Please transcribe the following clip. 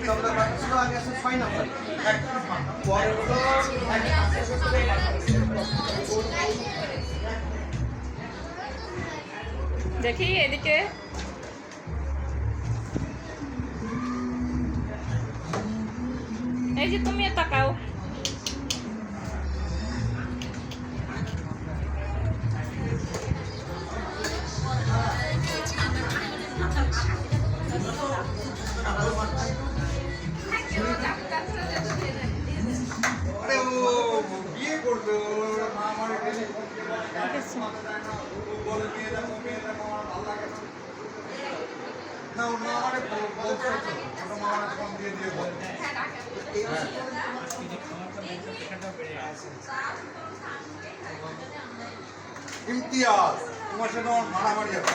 চন্দ্র বাকি ছিল আগে আছে 6 নাম্বার পরে হলো দেখি এদিকে এই যে তুমি তাকাও আরে ও বিয়ে করবে ও মা আমারে গেলে বলে বিয়ে দাও আমার ভালো লাগে না ও মা আমারে বলছে ছোট মা আমারে ফোন দিয়ে বলে ইমতিয়াজ তোমার সাথে আমার মারামারি আছে